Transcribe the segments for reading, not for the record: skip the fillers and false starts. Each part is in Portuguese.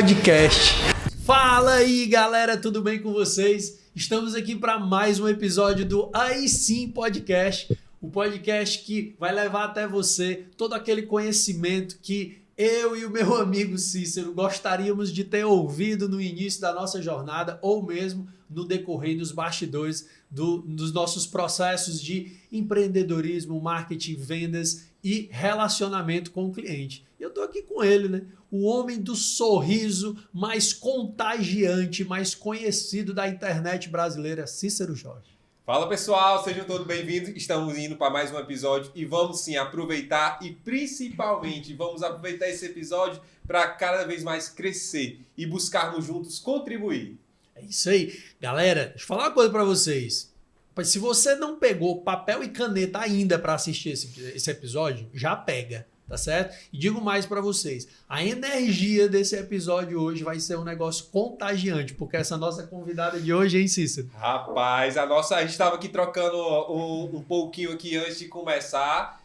Podcast. Fala aí, galera, tudo bem com vocês? Estamos aqui para mais um episódio do Aí Sim Podcast, o podcast que vai levar até você todo aquele conhecimento que eu e o meu amigo Cícero gostaríamos de ter ouvido no início da nossa jornada ou mesmo no decorrer dos bastidores dos nossos processos de empreendedorismo, marketing, vendas e relacionamento com o cliente. Eu estou aqui com ele, né? O homem do sorriso mais contagiante, mais conhecido da internet brasileira, Cícero Jorge. Fala pessoal, sejam todos bem-vindos. Estamos indo para mais um episódio e vamos sim aproveitar e principalmente vamos aproveitar esse episódio para cada vez mais crescer e buscarmos juntos contribuir. É isso aí. Galera, deixa eu falar uma coisa para vocês. Se você não pegou papel e caneta ainda para assistir esse episódio, já pega. Tá certo? E digo mais para vocês, a energia desse episódio hoje vai ser um negócio contagiante, porque essa nossa convidada de hoje, hein, Cícero? Rapaz, a gente estava aqui trocando um pouquinho aqui antes de começar.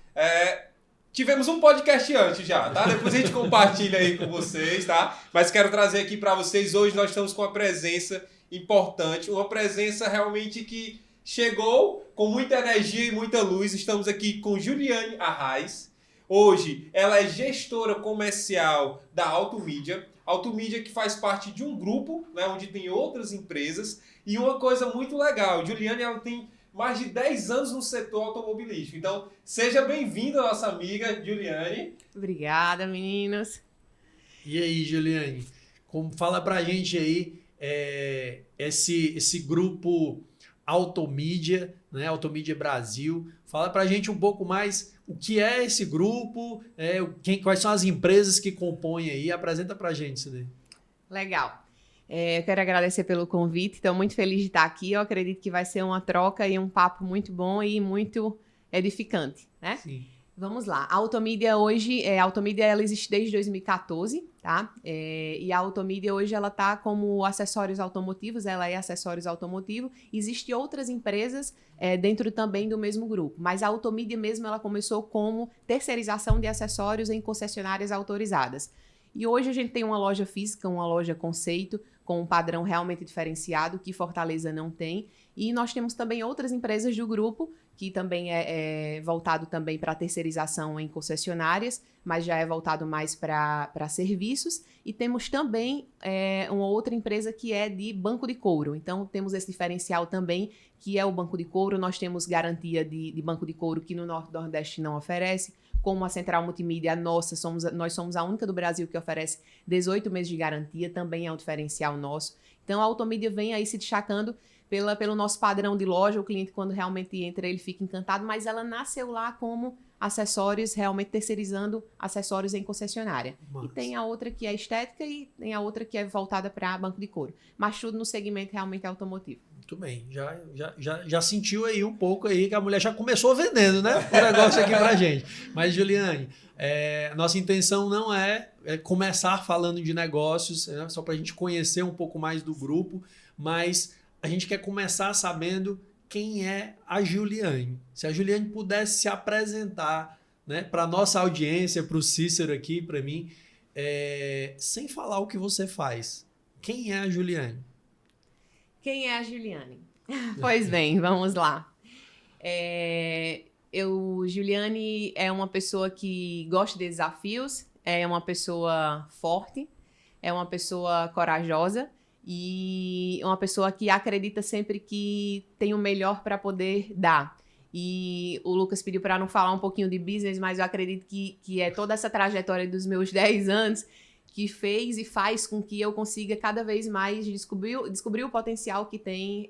Tivemos um podcast antes já, tá? Depois a gente compartilha aí com vocês, tá? Mas quero trazer aqui para vocês, hoje nós estamos com uma presença importante, uma presença realmente que chegou com muita energia e muita luz. Estamos aqui com Juliane Arraes. Hoje, ela é gestora comercial da Automídia. Automídia que faz parte de um grupo, né, onde tem outras empresas. E uma coisa muito legal, Juliane, ela tem mais de 10 anos no setor automobilístico. Então, seja bem-vinda, nossa amiga Juliane. Obrigada, meninos. E aí, Juliane, fala pra gente aí esse grupo Automídia, né, Automídia Brasil. Fala pra gente um pouco mais o que é esse grupo, quais são as empresas que compõem aí. Apresenta pra gente isso daí. Legal. Eu quero agradecer pelo convite. Estou muito feliz de estar aqui. Eu acredito que vai ser uma troca e um papo muito bom e muito edificante, né? Sim. Vamos lá. A Automídia hoje, a Automídia ela existe desde 2014, tá? E a Automídia hoje ela tá como acessórios automotivos, ela é acessórios automotivos. Existem outras empresas dentro também do mesmo grupo, mas a Automídia mesmo ela começou como terceirização de acessórios em concessionárias autorizadas. E hoje a gente tem uma loja física, uma loja conceito, com um padrão realmente diferenciado que Fortaleza não tem. E nós temos também outras empresas do grupo, que também é voltado também para terceirização em concessionárias, mas já é voltado mais para serviços. E temos também uma outra empresa que é de banco de couro. Então, temos esse diferencial também, que é o banco de couro. Nós temos garantia de banco de couro que no Nordeste não oferece. Como a Central Multimídia, nós somos a única do Brasil que oferece 18 meses de garantia, também é um diferencial nosso. Então, a Automídia vem aí se destacando pelo nosso padrão de loja. O cliente, quando realmente entra, ele fica encantado, mas ela nasceu lá como acessórios, realmente terceirizando acessórios em concessionária. Nossa. E tem a outra que é estética e tem a outra que é voltada para banco de couro. Mas tudo no segmento realmente automotivo. Muito bem, já sentiu aí um pouco aí que a mulher já começou vendendo, né? O negócio aqui pra gente. Mas, Juliane, nossa intenção não é começar falando de negócios, só pra gente conhecer um pouco mais do grupo, mas a gente quer começar sabendo quem é a Juliane. Se a Juliane pudesse se apresentar, né, para nossa audiência, para o Cícero aqui, para mim, sem falar o que você faz. Quem é a Juliane? Quem é a Juliane? Pois bem, vamos lá. Juliane é uma pessoa que gosta de desafios, é uma pessoa forte, é uma pessoa corajosa e uma pessoa que acredita sempre que tem o melhor para poder dar. E o Lucas pediu para não falar um pouquinho de business, mas eu acredito que é toda essa trajetória dos meus 10 anos que fez e faz com que eu consiga cada vez mais descobrir o potencial que tem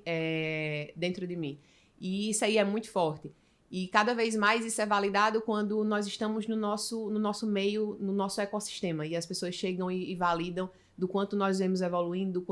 dentro de mim. E isso aí é muito forte. E cada vez mais isso é validado quando nós estamos no nosso meio, no nosso ecossistema. E as pessoas chegam e validam do quanto nós vemos evoluindo,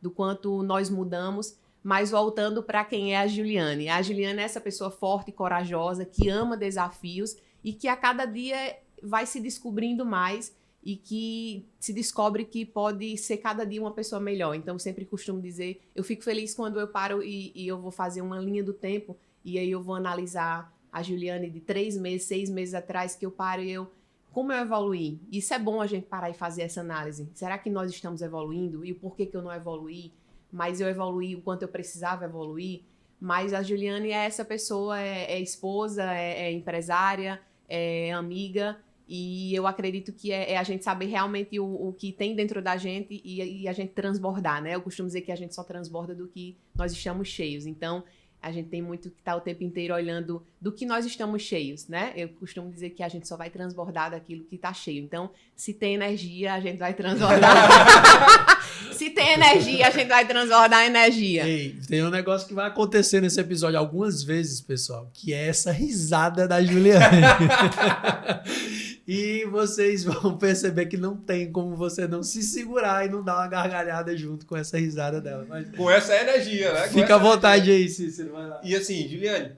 do quanto nós mudamos. Mas voltando para quem é a Juliane. A Juliane é essa pessoa forte e corajosa, que ama desafios e que a cada dia vai se descobrindo mais e que se descobre que pode ser cada dia uma pessoa melhor. Então, eu sempre costumo dizer, eu fico feliz quando eu paro e eu vou fazer uma linha do tempo e aí eu vou analisar a Juliane de 3 meses, 6 meses atrás, que eu paro e eu como eu evoluí? Isso é bom a gente parar e fazer essa análise. Será que nós estamos evoluindo? E o porquê que eu não evoluí? Mas eu evoluí o quanto eu precisava evoluir? Mas a Juliane é essa pessoa, é esposa, é empresária, é amiga, e eu acredito que é a gente saber realmente o que tem dentro da gente e a gente transbordar, né? Eu costumo dizer que a gente só transborda do que nós estamos cheios. Então, a gente tem muito que estar o tempo inteiro olhando do que nós estamos cheios, né? Eu costumo dizer que a gente só vai transbordar daquilo que está cheio. Então, se tem energia, a gente vai transbordar. Se tem energia, a gente vai transbordar energia. Ei, tem um negócio que vai acontecer nesse episódio algumas vezes, pessoal, que é essa risada da Juliane. E vocês vão perceber que não tem como você não se segurar e não dar uma gargalhada junto com essa risada dela. Mas Com essa energia, né? fica à vontade aí, Cícero. Vai lá. E assim, Juliane,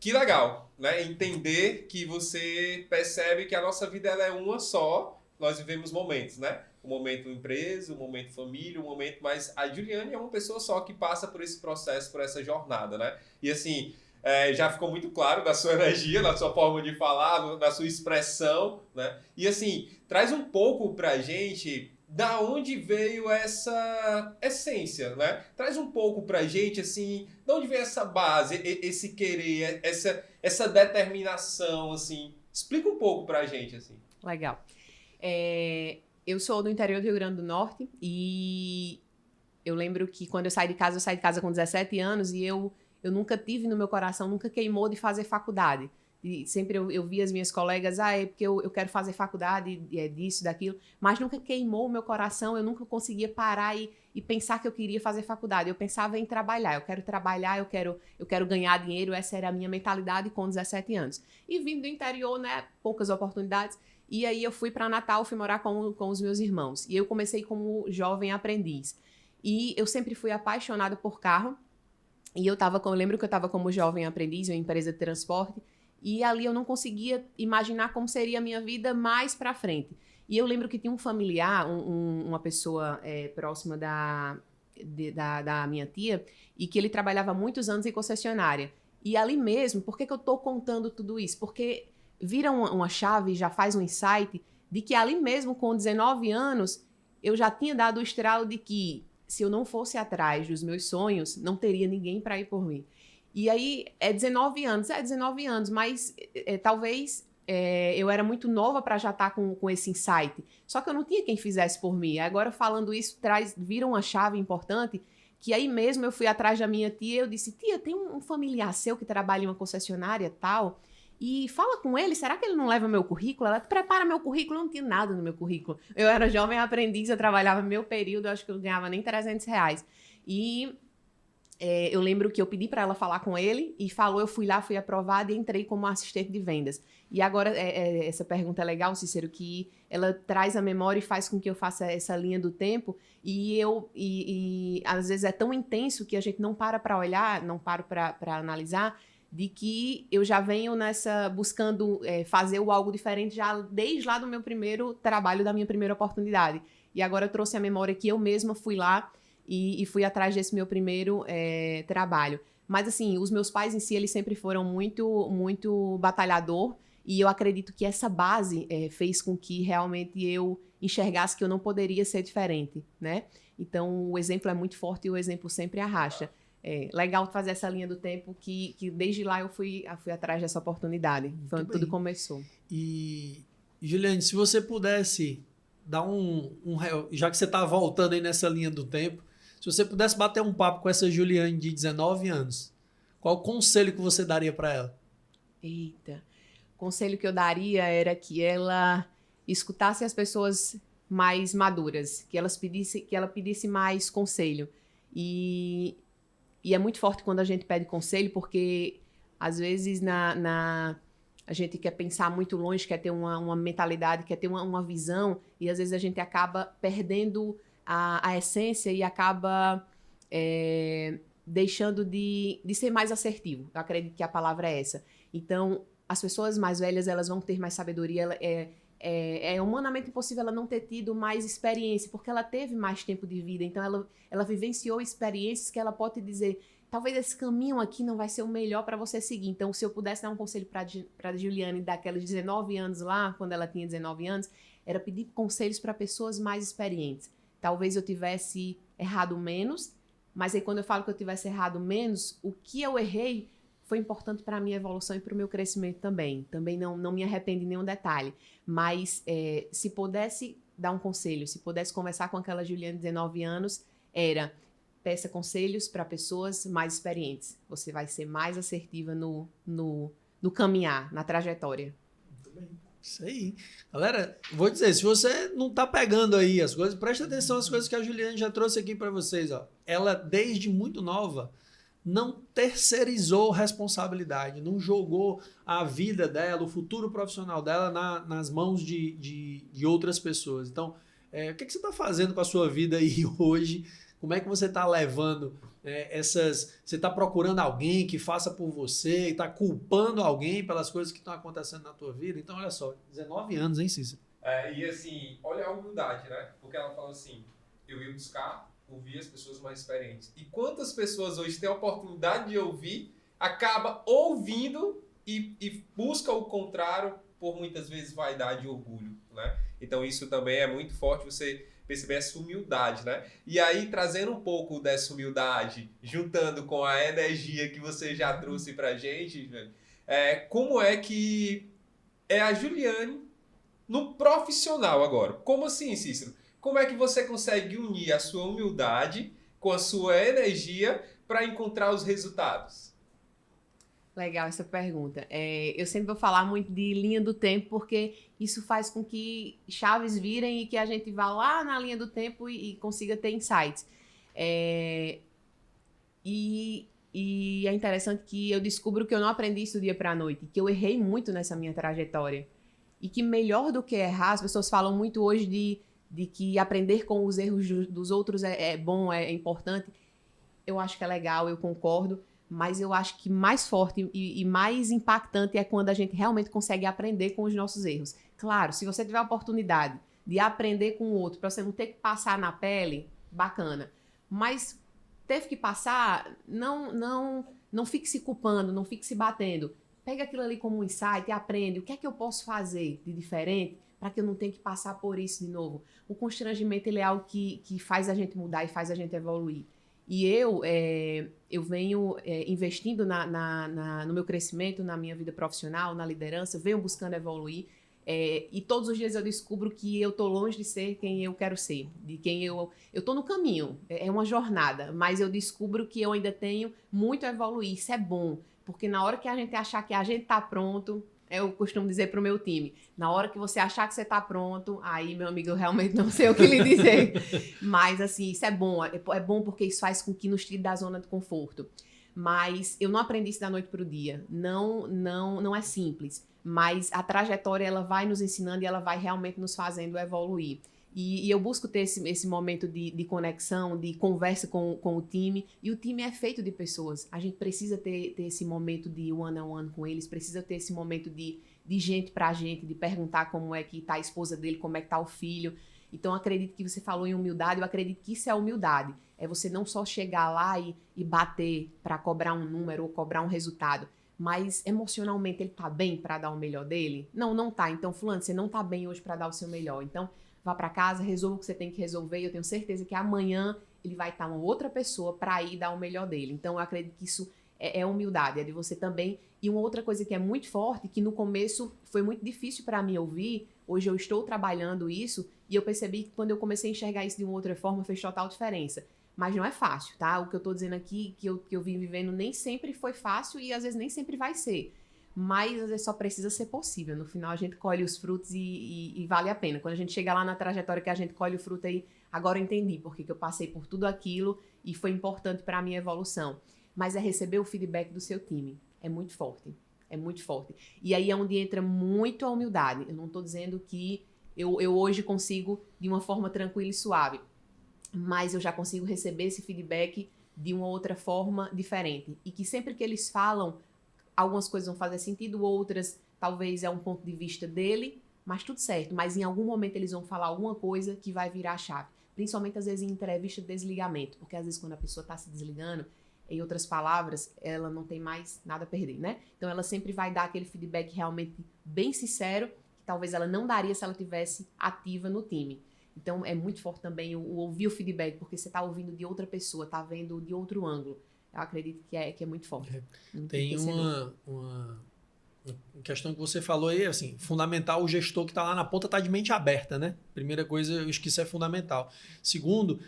que legal, né? Entender que você percebe que a nossa vida ela é uma só, nós vivemos momentos, né? O momento empresa, o momento família, o momento... Mas a Juliane é uma pessoa só que passa por esse processo, por essa jornada, né? E assim, já ficou muito claro da sua energia, na sua forma de falar, na sua expressão, né? E assim, traz um pouco pra gente da onde veio essa essência, né? Traz um pouco pra gente, assim, de onde veio essa base, esse querer, essa determinação, assim. Explica um pouco pra gente, assim. Legal. Eu sou do interior do Rio Grande do Norte e eu lembro que quando eu saí de casa com 17 anos e eu nunca tive no meu coração, nunca queimou de fazer faculdade. E sempre eu via as minhas colegas, é porque eu quero fazer faculdade, disso, daquilo, mas nunca queimou o meu coração, eu nunca conseguia parar e pensar que eu queria fazer faculdade. Eu pensava em trabalhar, eu quero trabalhar, eu quero ganhar dinheiro, essa era a minha mentalidade com 17 anos. E vindo do interior, né, poucas oportunidades, e aí eu fui para Natal, fui morar com os meus irmãos. E eu comecei como jovem aprendiz. E eu sempre fui apaixonada por carro. E eu lembro que eu estava como jovem aprendiz em uma empresa de transporte. E ali eu não conseguia imaginar como seria a minha vida mais para frente. E eu lembro que tinha um familiar, uma pessoa próxima da minha tia, e que ele trabalhava muitos anos em concessionária. E ali mesmo, por que eu estou contando tudo isso? Porque vira uma chave, já faz um insight, de que ali mesmo com 19 anos, eu já tinha dado o estralo de que se eu não fosse atrás dos meus sonhos, não teria ninguém para ir por mim. E aí, 19 anos, mas talvez eu era muito nova para já estar com esse insight. Só que eu não tinha quem fizesse por mim. Agora, falando isso, vira uma chave importante, que aí mesmo eu fui atrás da minha tia, eu disse, tia, tem um familiar seu que trabalha em uma concessionária tal, e fala com ele, será que ele não leva meu currículo? Ela prepara meu currículo, eu não tinha nada no meu currículo. Eu era jovem aprendiz, eu trabalhava meu período, eu acho que eu não ganhava nem R$300. E eu lembro que eu pedi para ela falar com ele e falou, eu fui lá, fui aprovada e entrei como assistente de vendas. E agora, essa pergunta é legal, Cícero, que ela traz a memória e faz com que eu faça essa linha do tempo e às vezes é tão intenso que a gente não para olhar, não para analisar, de que eu já venho buscando fazer algo diferente já desde lá do meu primeiro trabalho, da minha primeira oportunidade. E agora eu trouxe a memória que eu mesma fui lá e fui atrás desse meu primeiro trabalho. Mas assim, os meus pais em si, eles sempre foram muito, muito batalhador e eu acredito que essa base fez com que realmente eu enxergasse que eu não poderia ser diferente, né? Então, o exemplo é muito forte e o exemplo sempre arrasta. Legal fazer essa linha do tempo que desde lá eu fui atrás dessa oportunidade. Foi onde tudo começou. E, Juliane, se você pudesse dar já que você está voltando aí nessa linha do tempo, se você pudesse bater um papo com essa Juliane de 19 anos, qual o conselho que você daria para ela? Eita, o conselho que eu daria era que ela escutasse as pessoas mais maduras, que ela pedisse mais conselho. E é muito forte quando a gente pede conselho, porque às vezes a gente quer pensar muito longe, quer ter uma mentalidade, quer ter uma visão, e às vezes a gente acaba perdendo a essência e acaba deixando de ser mais assertivo. Eu acredito que a palavra é essa. Então, as pessoas mais velhas, elas vão ter mais sabedoria, é humanamente impossível ela não ter tido mais experiência, porque ela teve mais tempo de vida, então ela vivenciou experiências que ela pode dizer, talvez esse caminho aqui não vai ser o melhor para você seguir. Então, se eu pudesse dar um conselho para Juliane daqueles 19 anos lá, quando ela tinha 19 anos, era pedir conselhos para pessoas mais experientes. Talvez eu tivesse errado menos, mas aí quando eu falo que eu tivesse errado menos, o que eu errei foi importante para a minha evolução e para o meu crescimento também. Também não me arrependo em nenhum detalhe. Mas se pudesse dar um conselho, se pudesse conversar com aquela Juliane de 19 anos, era: peça conselhos para pessoas mais experientes. Você vai ser mais assertiva no caminhar, na trajetória. Muito bem. Isso aí. Galera, vou dizer, se você não tá pegando aí as coisas, presta atenção às coisas que a Juliane já trouxe aqui para vocês. Ó. Ela, desde muito nova, não terceirizou responsabilidade, não jogou a vida dela, o futuro profissional dela nas mãos de outras pessoas. Então, o que você está fazendo com a sua vida aí hoje? Como é que você está levando Você está procurando alguém que faça por você, está culpando alguém pelas coisas que estão acontecendo na tua vida? Então, olha só, 19 anos, hein, Cícero? E assim, olha a humildade, né? Porque ela fala assim, eu ia buscar ouvir as pessoas mais experientes. E quantas pessoas hoje têm a oportunidade de ouvir, acaba ouvindo e busca o contrário por muitas vezes vaidade e orgulho, né? Então isso também é muito forte, você perceber essa humildade, né? E aí, trazendo um pouco dessa humildade, juntando com a energia que você já trouxe pra gente, como é que é a Juliane no profissional agora? Como assim, Cícero? Como é que você consegue unir a sua humildade com a sua energia para encontrar os resultados? Legal essa pergunta. Eu sempre vou falar muito de linha do tempo, porque isso faz com que chaves virem e que a gente vá lá na linha do tempo e consiga ter insights. E é interessante que eu descubro que eu não aprendi isso do dia para a noite, que eu errei muito nessa minha trajetória. E que melhor do que errar, as pessoas falam muito hoje de que aprender com os erros dos outros é bom, é importante. Eu acho que é legal, eu concordo. Mas eu acho que mais forte e mais impactante é quando a gente realmente consegue aprender com os nossos erros. Claro, se você tiver a oportunidade de aprender com o outro, para você não ter que passar na pele, bacana. Mas teve que passar, não fique se culpando, não fique se batendo. Pega aquilo ali como um insight e aprende. O que é que eu posso fazer de diferente para que eu não tenha que passar por isso de novo? O constrangimento, ele é algo que faz a gente mudar e faz a gente evoluir. E eu venho investindo no meu crescimento, na minha vida profissional, na liderança, venho buscando evoluir. E todos os dias eu descubro que eu estou longe de ser quem eu quero ser, de quem eu estou no caminho, é uma jornada, mas eu descubro que eu ainda tenho muito a evoluir. Isso é bom, porque na hora que a gente achar que a gente está pronto, eu costumo dizer para o meu time, na hora que você achar que você está pronto, aí, meu amigo, eu realmente não sei o que lhe dizer. Mas, assim, isso é bom. É bom porque isso faz com que nos tire da zona de conforto. Mas eu não aprendi isso da noite para o dia. Não é simples. Mas a trajetória, ela vai nos ensinando e ela vai realmente nos fazendo evoluir. E eu busco ter esse momento de conexão, de conversa com o time. E o time é feito de pessoas. A gente precisa ter esse momento de one-on-one com eles. Precisa ter esse momento de gente pra gente, de perguntar como é que tá a esposa dele, como é que tá o filho. Então, acredito que você falou em humildade. Eu acredito que isso é humildade. É você não só chegar lá e bater para cobrar um número ou cobrar um resultado. Mas emocionalmente ele tá bem para dar o melhor dele? Não tá. Então, fulano, você não tá bem hoje para dar o seu melhor. Então, vá para casa, resolva o que você tem que resolver. E eu tenho certeza que amanhã ele vai estar uma outra pessoa para ir dar o melhor dele. Então, eu acredito que isso é humildade, é de você também. E uma outra coisa que é muito forte, que no começo foi muito difícil para mim ouvir, hoje eu estou trabalhando isso, e eu percebi que quando eu comecei a enxergar isso de uma outra forma, fez total diferença. Mas não é fácil, tá? O que eu tô dizendo aqui, que eu vim vivendo, nem sempre foi fácil e às vezes nem sempre vai ser. Mas às vezes só precisa ser possível. No final a gente colhe os frutos e vale a pena. Quando a gente chega lá na trajetória que a gente colhe o fruto aí, agora eu entendi porque eu passei por tudo aquilo e foi importante para a minha evolução. Mas é receber o feedback do seu time. É muito forte. É muito forte. E aí é onde entra muito a humildade. Eu não estou dizendo que eu hoje consigo de uma forma tranquila e suave. Mas eu já consigo receber esse feedback de uma outra forma diferente. E que sempre que eles falam, algumas coisas vão fazer sentido, outras talvez é um ponto de vista dele, mas tudo certo. Mas em algum momento eles vão falar alguma coisa que vai virar a chave. Principalmente às vezes em entrevista de desligamento. Porque às vezes quando a pessoa está se desligando, Em outras palavras, ela não tem mais nada a perder, né? Então, ela sempre vai dar aquele feedback realmente bem sincero, que talvez ela não daria se ela tivesse ativa no time. Então, é muito forte também o ouvir o feedback, porque você está ouvindo de outra pessoa, está vendo de outro ângulo. Eu acredito que é muito forte. Tem uma questão que você falou aí, assim, fundamental, o gestor que está lá na ponta está de mente aberta, né? Primeira coisa, eu acho que isso é fundamental. Segundo,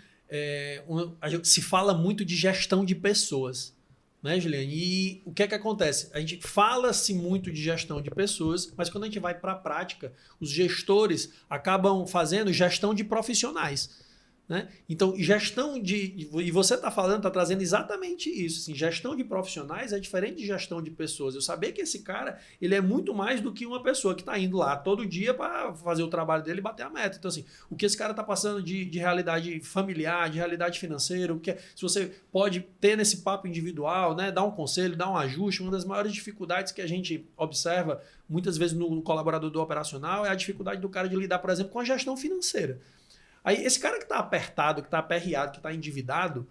se fala muito de gestão de pessoas, né, Juliane? E o que é que acontece? A gente fala-se muito de gestão de pessoas, mas quando a gente vai para a prática, os gestores acabam fazendo gestão de profissionais. Né? Então, e você está falando, está trazendo exatamente isso. Assim, gestão de profissionais é diferente de gestão de pessoas. Eu sabia que esse cara ele é muito mais do que uma pessoa que está indo lá todo dia para fazer o trabalho dele e bater a meta. Então, assim, o que esse cara está passando de realidade familiar, de realidade financeira, se você pode ter nesse papo individual, né, dar um conselho, dar um ajuste. Uma das maiores dificuldades que a gente observa muitas vezes no colaborador do operacional é a dificuldade do cara de lidar, por exemplo, com a gestão financeira. Aí, esse cara que está apertado, que está aperreado, que está endividado,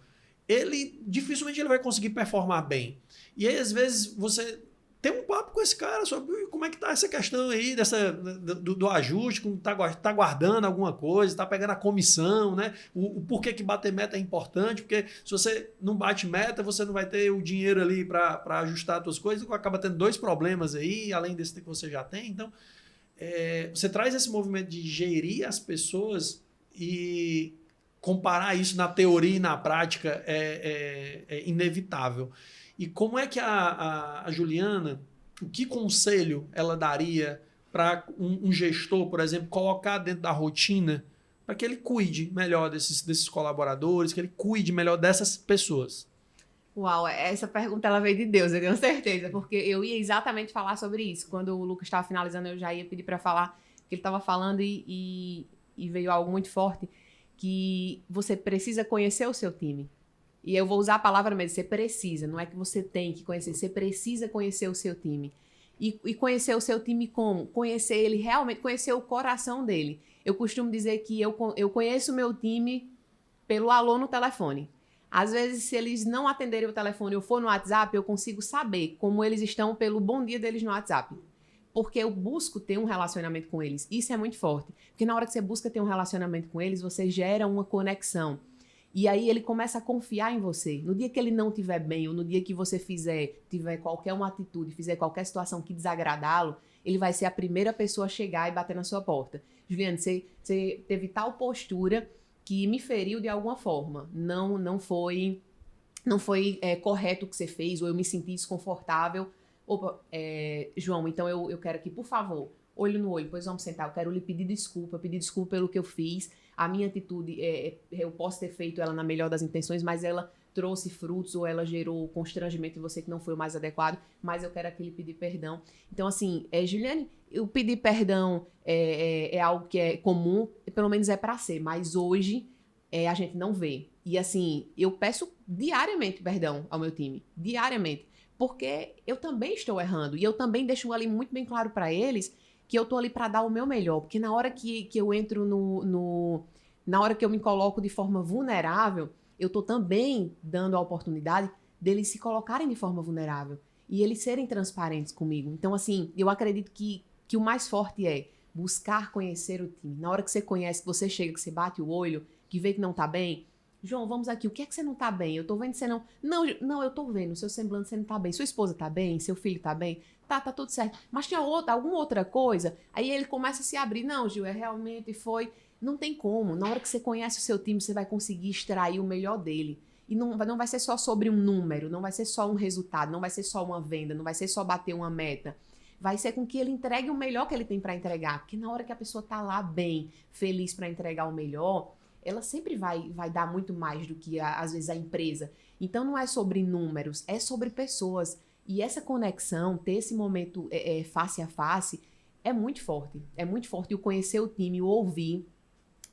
dificilmente ele vai conseguir performar bem. E aí, às vezes, você tem um papo com esse cara sobre como é que está essa questão aí do ajuste, como tá guardando alguma coisa, está pegando a comissão, né? O porquê que bater meta é importante, porque se você não bate meta, você não vai ter o dinheiro ali para ajustar as suas coisas, acaba tendo 2 problemas aí, além desse que você já tem. Então, você traz esse movimento de gerir as pessoas e comparar isso na teoria e na prática é inevitável. E como é que a Juliana, que conselho ela daria para um gestor, por exemplo, colocar dentro da rotina para que ele cuide melhor desses colaboradores, que ele cuide melhor dessas pessoas? Uau, essa pergunta ela veio de Deus, eu tenho certeza, porque eu ia exatamente falar sobre isso. Quando o Lucas estava finalizando, eu já ia pedir para falar que ele estava falando e veio algo muito forte, que você precisa conhecer o seu time. E eu vou usar a palavra mesmo, você precisa, não é que você tem que conhecer, você precisa conhecer o seu time. E conhecer o seu time como? Conhecer ele realmente, conhecer o coração dele. Eu costumo dizer que eu conheço o meu time pelo alô no telefone. Às vezes, se eles não atenderem o telefone ou for no WhatsApp, eu consigo saber como eles estão pelo bom dia deles no WhatsApp. Porque eu busco ter um relacionamento com eles. Isso é muito forte. Porque na hora que você busca ter um relacionamento com eles, você gera uma conexão. E aí ele começa a confiar em você. No dia que ele não estiver bem, ou no dia que você tiver qualquer uma atitude, fizer qualquer situação que desagradá-lo, ele vai ser a primeira pessoa a chegar e bater na sua porta. Juliane, você teve tal postura que me feriu de alguma forma. Não foi correto o que você fez, ou eu me senti desconfortável. Opa, João, então eu quero aqui, por favor, olho no olho, pois vamos sentar, eu quero lhe pedir desculpa pelo que eu fiz. A minha atitude, eu posso ter feito ela na melhor das intenções, mas ela trouxe frutos ou ela gerou constrangimento em você que não foi o mais adequado, mas eu quero aqui lhe pedir perdão. Então, assim, Juliane, o pedir perdão é algo que é comum, pelo menos é para ser, mas hoje a gente não vê. E, assim, eu peço diariamente perdão ao meu time, diariamente. Porque eu também estou errando. E eu também deixo ali muito bem claro para eles que eu estou ali para dar o meu melhor. Porque na hora que eu entro na hora que eu me coloco de forma vulnerável, eu estou também dando a oportunidade deles se colocarem de forma vulnerável. E eles serem transparentes comigo. Então, assim, eu acredito que o mais forte é buscar conhecer o time. Na hora que você conhece, que você chega, que você bate o olho, que vê que não está bem... João, vamos aqui, o que é que você não tá bem? Eu tô vendo que você não... Não, eu tô vendo, seu semblante você não tá bem. Sua esposa tá bem? Seu filho tá bem? Tá tudo certo. Mas tinha alguma outra coisa? Aí ele começa a se abrir. Não, Gil, realmente foi... Não tem como. Na hora que você conhece o seu time, você vai conseguir extrair o melhor dele. E não vai ser só sobre um número, não vai ser só um resultado, não vai ser só uma venda, não vai ser só bater uma meta. Vai ser com que ele entregue o melhor que ele tem para entregar. Porque na hora que a pessoa tá lá bem, feliz para entregar o melhor... ela sempre vai dar muito mais do que, às vezes, a empresa. Então, não é sobre números, é sobre pessoas. E essa conexão, ter esse momento face a face, é muito forte. É muito forte o conhecer o time, o ouvir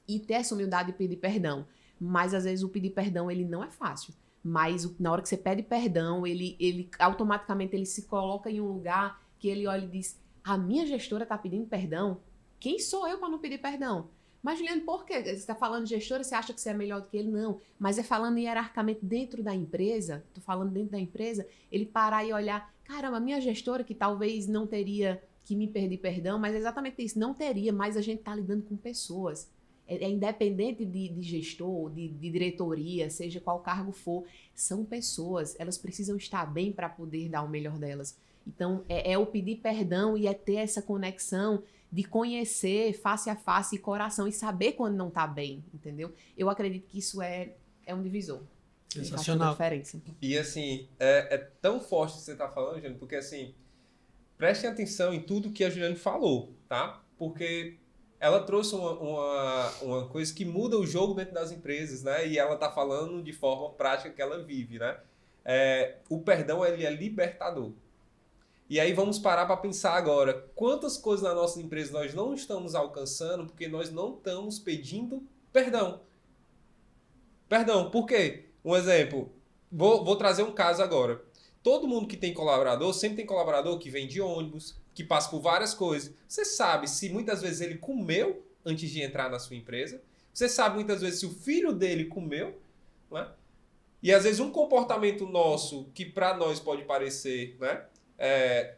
e ter essa humildade de pedir perdão. Mas, às vezes, o pedir perdão, ele não é fácil. Mas, na hora que você pede perdão, ele automaticamente ele se coloca em um lugar que ele olha e diz, a minha gestora está pedindo perdão? Quem sou eu para não pedir perdão? Mas, Juliano, por quê? Você está falando de gestora, você acha que você é melhor do que ele? Não. Mas é falando hierarquicamente dentro da empresa, tô falando dentro da empresa, ele parar e olhar, caramba, a minha gestora que talvez não teria que me pedir perdão, mas é exatamente isso, não teria, mas a gente está lidando com pessoas. É independente de gestor, de diretoria, seja qual cargo for, são pessoas, elas precisam estar bem para poder dar o melhor delas. Então, é o pedir perdão e é ter essa conexão de conhecer face a face e coração e saber quando não tá bem, entendeu? Eu acredito que isso é um divisor. Sensacional. Faz toda a diferença. E assim, é tão forte o que você tá falando, Juliane, porque assim, prestem atenção em tudo que a Juliane falou, tá? Porque ela trouxe uma coisa que muda o jogo dentro das empresas, né? E ela tá falando de forma prática que ela vive, né? O perdão, ele é libertador. E aí vamos parar para pensar agora, quantas coisas na nossa empresa nós não estamos alcançando porque nós não estamos pedindo perdão. Perdão, por quê? Um exemplo, vou trazer um caso agora. Todo mundo que tem colaborador, sempre tem colaborador que vem de ônibus, que passa por várias coisas. Você sabe se muitas vezes ele comeu antes de entrar na sua empresa. Você sabe muitas vezes se o filho dele comeu, né? E às vezes um comportamento nosso, que para nós pode parecer, né,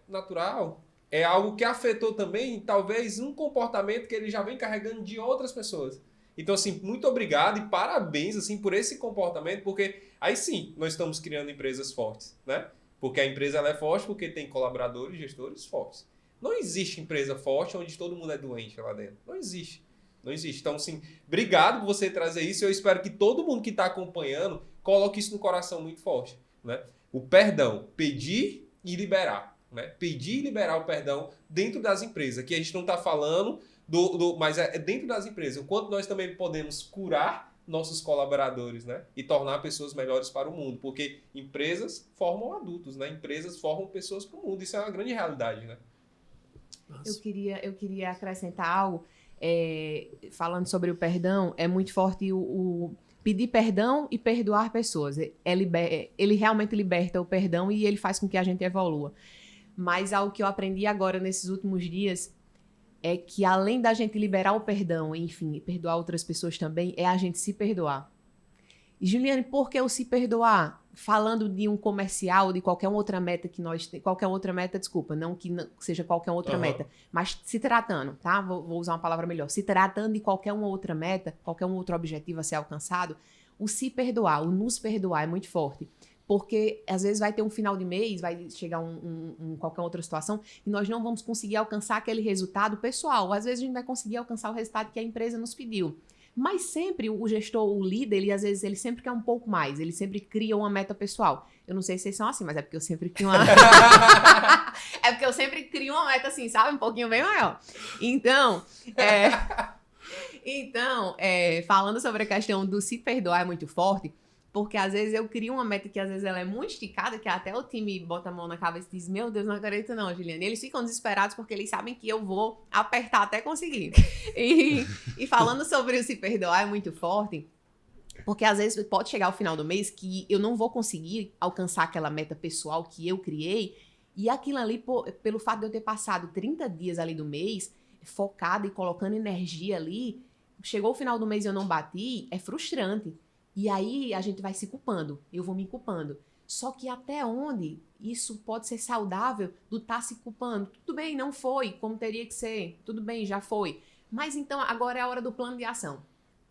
natural, é algo que afetou também, talvez, um comportamento que ele já vem carregando de outras pessoas. Então, assim, muito obrigado e parabéns, assim, por esse comportamento, porque aí sim, nós estamos criando empresas fortes, né? Porque a empresa ela é forte porque tem colaboradores e gestores fortes. Não existe empresa forte onde todo mundo é doente lá dentro. Não existe. Não existe. Então, assim, obrigado por você trazer isso. Eu espero que todo mundo que está acompanhando coloque isso no coração muito forte, né? O perdão, pedir e liberar, né? Pedir e liberar o perdão dentro das empresas. Aqui a gente não está falando mas é dentro das empresas. O quanto nós também podemos curar nossos colaboradores, né? E tornar pessoas melhores para o mundo. Porque empresas formam adultos, né? Empresas formam pessoas para o mundo. Isso é uma grande realidade, né? Eu queria acrescentar algo. Falando sobre o perdão, é muito forte o pedir perdão e perdoar pessoas. Ele realmente liberta o perdão e ele faz com que a gente evolua. Mas algo que eu aprendi agora nesses últimos dias é que além da gente liberar o perdão, enfim, e perdoar outras pessoas também, é a gente se perdoar. E, Juliane, por que eu se perdoar? Falando de um comercial, de qualquer outra meta que nós temos, qualquer outra meta, desculpa, não que seja qualquer outra meta, mas se tratando, tá? Vou usar uma palavra melhor. Se tratando de qualquer uma outra meta, qualquer um outro objetivo a ser alcançado, o se perdoar, o nos perdoar é muito forte. Porque às vezes vai ter um final de mês, vai chegar qualquer outra situação e nós não vamos conseguir alcançar aquele resultado pessoal. Às vezes a gente vai conseguir alcançar o resultado que a empresa nos pediu. Mas sempre o gestor, o líder, às vezes ele sempre quer um pouco mais, ele sempre cria uma meta pessoal. Eu não sei se vocês são assim, mas é porque eu sempre crio uma é porque eu sempre crio uma meta assim, sabe? Um pouquinho bem maior. Então, falando sobre a questão do se perdoar é muito forte. Porque às vezes eu crio uma meta que às vezes ela é muito esticada, que até o time bota a mão na cabeça e diz, meu Deus, não acredito não, Juliane. Eles ficam desesperados porque eles sabem que eu vou apertar até conseguir. E falando sobre o se perdoar é muito forte, porque às vezes pode chegar ao final do mês que eu não vou conseguir alcançar aquela meta pessoal que eu criei, e aquilo ali, pelo fato de eu ter passado 30 dias ali do mês, focada e colocando energia ali, chegou o final do mês e eu não bati, é frustrante. E aí a gente vai se culpando, eu vou me culpando. Só que até onde isso pode ser saudável do estar se culpando? Tudo bem, não foi como teria que ser, tudo bem, já foi. Mas então agora é a hora do plano de ação.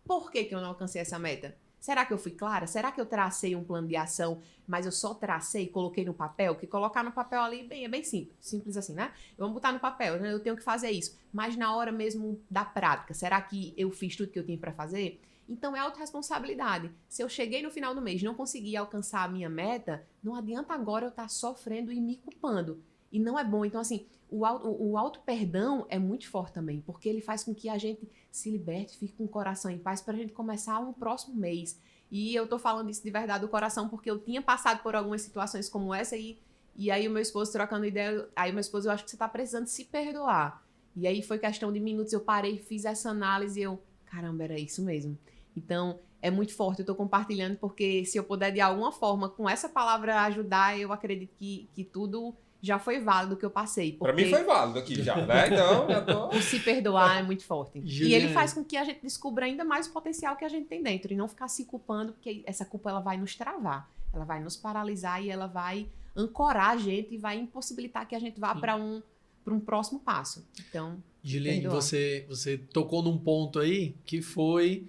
Por que eu não alcancei essa meta? Será que eu fui clara? Será que eu tracei um plano de ação, mas eu só tracei e coloquei no papel? Que colocar no papel ali é bem simples assim, né? Vamos botar no papel, eu tenho que fazer isso. Mas na hora mesmo da prática, será que eu fiz tudo que eu tinha para fazer? Então é autorresponsabilidade. Se eu cheguei no final do mês e não consegui alcançar a minha meta, não adianta agora eu estar sofrendo e me culpando. E não é bom. Então, assim, o auto-perdão é muito forte também, porque ele faz com que a gente se liberte, fique com o coração em paz para a gente começar um próximo mês. E eu tô falando isso de verdade do coração, porque eu tinha passado por algumas situações como essa e aí o meu esposo trocando ideia, aí o meu esposo, eu acho que você tá precisando se perdoar. E aí foi questão de minutos, eu parei, fiz essa análise e eu, caramba, era isso mesmo. Então, é muito forte. Eu estou compartilhando porque se eu puder de alguma forma com essa palavra ajudar, eu acredito que tudo já foi válido que eu passei. Pra mim foi válido aqui já, né? Então, já tô... O se perdoar é muito forte. Juliane. E ele faz com que a gente descubra ainda mais o potencial que a gente tem dentro e não ficar se culpando, porque essa culpa ela vai nos travar, ela vai nos paralisar e ela vai ancorar a gente e vai impossibilitar que a gente vá para um próximo passo. Então, Juliane, perdoar. você tocou num ponto aí que foi...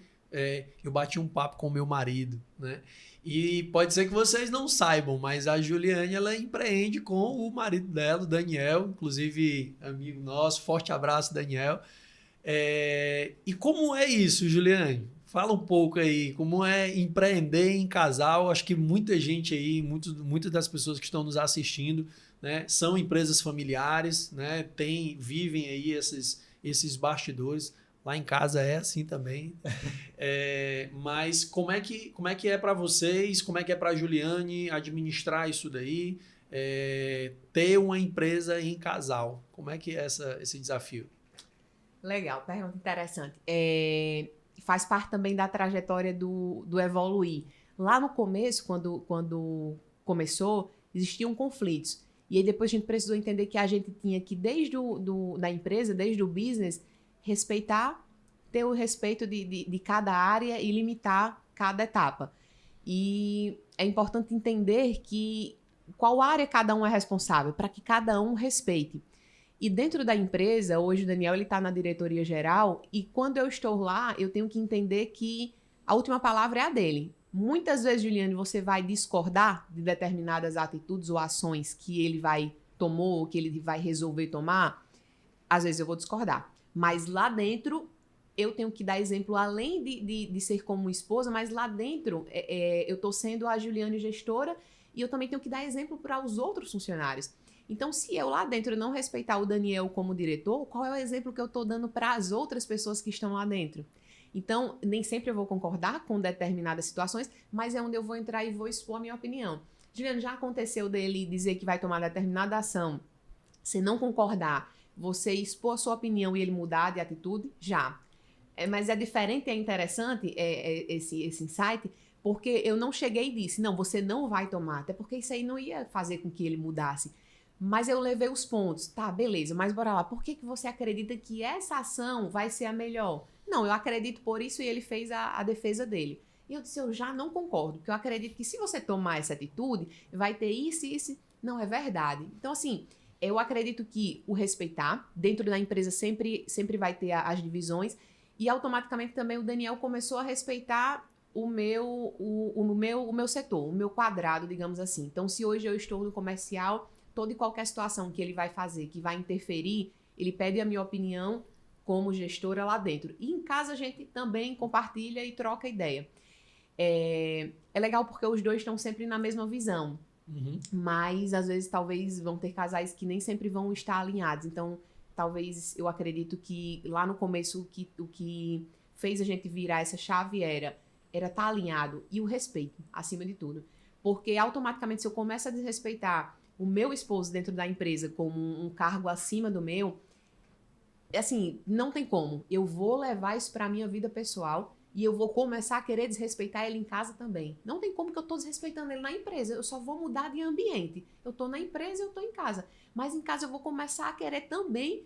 eu bati um papo com meu marido, né? E pode ser que vocês não saibam, mas a Juliane, ela empreende com o marido dela, o Daniel, inclusive amigo nosso. Forte abraço, Daniel. E como é isso, Juliane? Fala um pouco aí, como é empreender em casal. Acho que muita gente aí, muitas das pessoas que estão nos assistindo, né, são empresas familiares, né, vivem aí esses bastidores. Lá em casa é assim também. Mas como é que é para vocês, como é que é para a Juliane administrar isso daí, ter uma empresa em casal? Como é que é esse desafio? Legal, pergunta interessante. Faz parte também da trajetória do evoluir. Lá no começo, quando começou, existiam conflitos. E aí depois a gente precisou entender que a gente tinha que, desde da empresa, desde o business, respeitar, ter o respeito de cada área e limitar cada etapa. E é importante entender qual área cada um é responsável, para que cada um respeite. E dentro da empresa, hoje o Daniel está na diretoria geral, e quando eu estou lá, eu tenho que entender que a última palavra é a dele. Muitas vezes, Juliane, você vai discordar de determinadas atitudes ou ações que ele tomou, ou que ele vai resolver tomar. Às vezes eu vou discordar. Mas lá dentro, eu tenho que dar exemplo, além de ser como esposa, mas lá dentro, eu estou sendo a Juliane gestora e eu também tenho que dar exemplo para os outros funcionários. Então, se eu lá dentro não respeitar o Daniel como diretor, qual é o exemplo que eu estou dando para as outras pessoas que estão lá dentro? Então, nem sempre eu vou concordar com determinadas situações, mas é onde eu vou entrar e vou expor a minha opinião. Juliane, já aconteceu dele dizer que vai tomar determinada ação, se não concordar, você expor a sua opinião e ele mudar de atitude? Já. Mas é diferente, é interessante esse insight, porque eu não cheguei e disse, não, você não vai tomar, até porque isso aí não ia fazer com que ele mudasse. Mas eu levei os pontos. Tá, beleza, mas bora lá. Por que você acredita que essa ação vai ser a melhor? Não, eu acredito por isso e ele fez a defesa dele. E eu disse, eu já não concordo, porque eu acredito que se você tomar essa atitude, vai ter isso e isso. Não, é verdade. Então, assim, eu acredito que o respeitar, dentro da empresa sempre vai ter as divisões, e automaticamente também o Daniel começou a respeitar o meu setor, o meu quadrado, digamos assim. Então, se hoje eu estou no comercial, toda e qualquer situação que ele vai fazer, que vai interferir, ele pede a minha opinião como gestora lá dentro. E em casa a gente também compartilha e troca ideia. É legal porque os dois estão sempre na mesma visão. Uhum. Mas, às vezes, talvez vão ter casais que nem sempre vão estar alinhados. Então, talvez eu acredito que lá no começo o que fez a gente virar essa chave era estar alinhado e o respeito, acima de tudo. Porque automaticamente, se eu começo a desrespeitar o meu esposo dentro da empresa como um cargo acima do meu, assim, não tem como. Eu vou levar isso para a minha vida pessoal e eu vou começar a querer desrespeitar ele em casa também. Não tem como que eu tô desrespeitando ele na empresa. Eu só vou mudar de ambiente. Eu tô na empresa e eu tô em casa. Mas em casa eu vou começar a querer também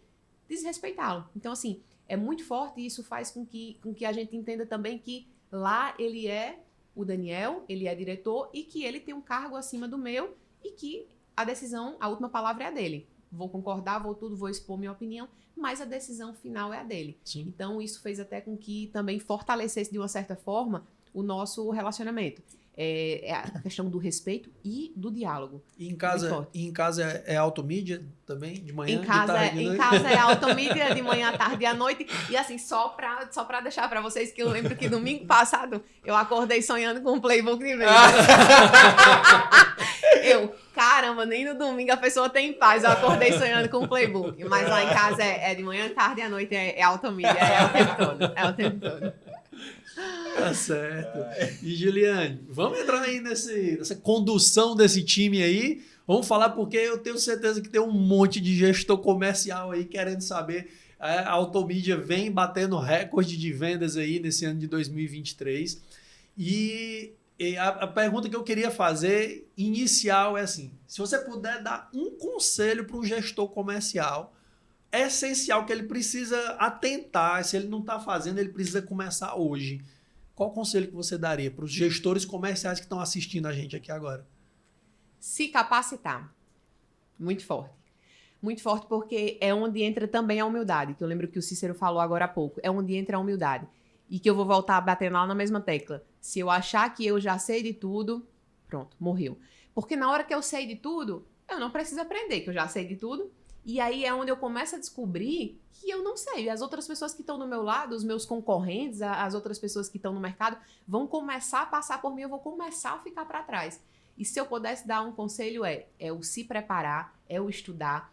desrespeitá-lo. Então, assim, é muito forte e isso faz com que a gente entenda também que lá ele é o Daniel, ele é diretor e que ele tem um cargo acima do meu e que a decisão, a última palavra é a dele. Vou concordar, vou expor minha opinião, mas a decisão final é a dele. Sim. Então, isso fez até com que também fortalecesse, de uma certa forma, o nosso relacionamento. É a questão do respeito e do diálogo. E em casa é automídia também, de manhã, em casa, de tarde, de em noite? casa é automídia de manhã, tarde e à noite. E assim, só pra deixar pra vocês que eu lembro que domingo passado eu acordei sonhando com um playbook de vez. Caramba, nem no domingo a pessoa tem paz. Eu acordei sonhando com um playbook. Mas lá em casa é de manhã, tarde e à noite é automídia. É o tempo todo. É o tempo todo. Tá certo. E Juliane, vamos entrar aí nessa condução desse time aí. Vamos falar porque eu tenho certeza que tem um monte de gestor comercial aí querendo saber. A Automídia vem batendo recorde de vendas aí nesse ano de 2023. E a pergunta que eu queria fazer inicial é assim: se você puder dar um conselho para um gestor comercial, é essencial que ele precisa atentar, se ele não está fazendo, ele precisa começar hoje. Qual conselho que você daria para os gestores comerciais que estão assistindo a gente aqui agora? Se capacitar. Muito forte. Muito forte porque é onde entra também a humildade, que eu lembro que o Cícero falou agora há pouco. É onde entra a humildade. E que eu vou voltar a bater lá na mesma tecla. Se eu achar que eu já sei de tudo, pronto, morreu. Porque na hora que eu sei de tudo, eu não preciso aprender, que eu já sei de tudo. E aí é onde eu começo a descobrir que eu não sei. As outras pessoas que estão do meu lado, os meus concorrentes, as outras pessoas que estão no mercado, vão começar a passar por mim, eu vou começar a ficar para trás. E se eu pudesse dar um conselho é o se preparar, é o estudar.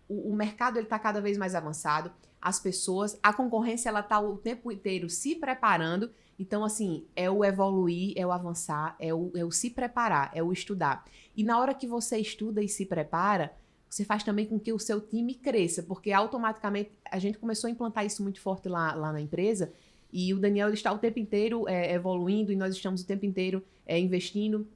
O mercado está cada vez mais avançado, as pessoas, a concorrência ela está o tempo inteiro se preparando. Então, assim, é o evoluir, é o avançar, é o se preparar, é o estudar. E na hora que você estuda e se prepara, você faz também com que o seu time cresça, porque automaticamente a gente começou a implantar isso muito forte lá na empresa, e o Daniel ele está o tempo inteiro evoluindo, e nós estamos o tempo inteiro investindo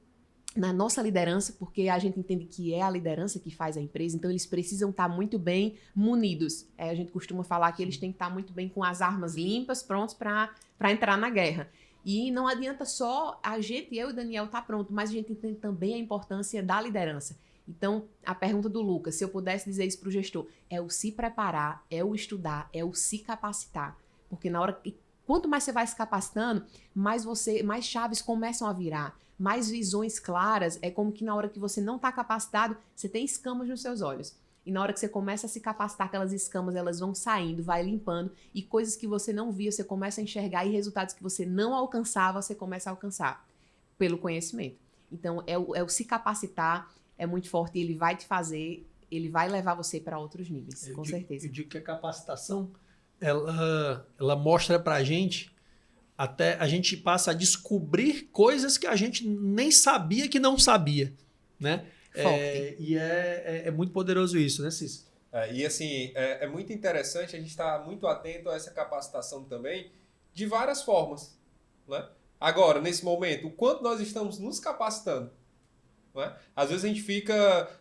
na nossa liderança, porque a gente entende que é a liderança que faz a empresa, então eles precisam estar muito bem munidos. A gente costuma falar que eles têm que estar muito bem com as armas limpas, prontos para entrar na guerra. E não adianta só a gente, eu e o Daniel, estar pronto, mas a gente entende também a importância da liderança. Então, a pergunta do Lucas, se eu pudesse dizer isso para o gestor, é o se preparar, é o estudar, é o se capacitar. Porque na hora que quanto mais você vai se capacitando, mais chaves começam a virar, mais visões claras. É como que na hora que você não está capacitado, você tem escamas nos seus olhos. E na hora que você começa a se capacitar, aquelas escamas elas vão saindo, vai limpando, e coisas que você não via, você começa a enxergar, e resultados que você não alcançava, você começa a alcançar pelo conhecimento. Então, é o se capacitar, é muito forte, e ele vai te fazer, ele vai levar você para outros níveis, com certeza. Eu digo que a capacitação, ela mostra pra gente, até a gente passa a descobrir coisas que a gente nem sabia que não sabia, né? E é muito poderoso isso, né, Cícero? E assim, é muito interessante a gente estar muito atento a essa capacitação também, de várias formas, né? Agora, nesse momento, o quanto nós estamos nos capacitando, né? Às vezes a gente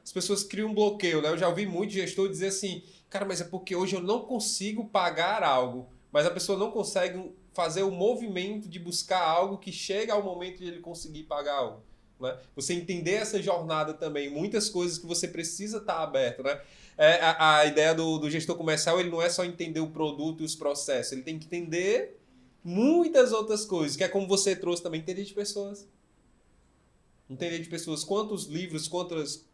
as pessoas criam um bloqueio, né? Eu já ouvi muito gestor dizer assim, cara, mas é porque hoje eu não consigo pagar algo, mas a pessoa não consegue fazer o movimento de buscar algo que chega ao momento de ele conseguir pagar algo, né? Você entender essa jornada também, muitas coisas que você precisa estar aberto, né? A ideia do gestor comercial, ele não é só entender o produto e os processos, ele tem que entender muitas outras coisas, que é como você trouxe também, entender de pessoas. Entender de pessoas, quantos livros, quantas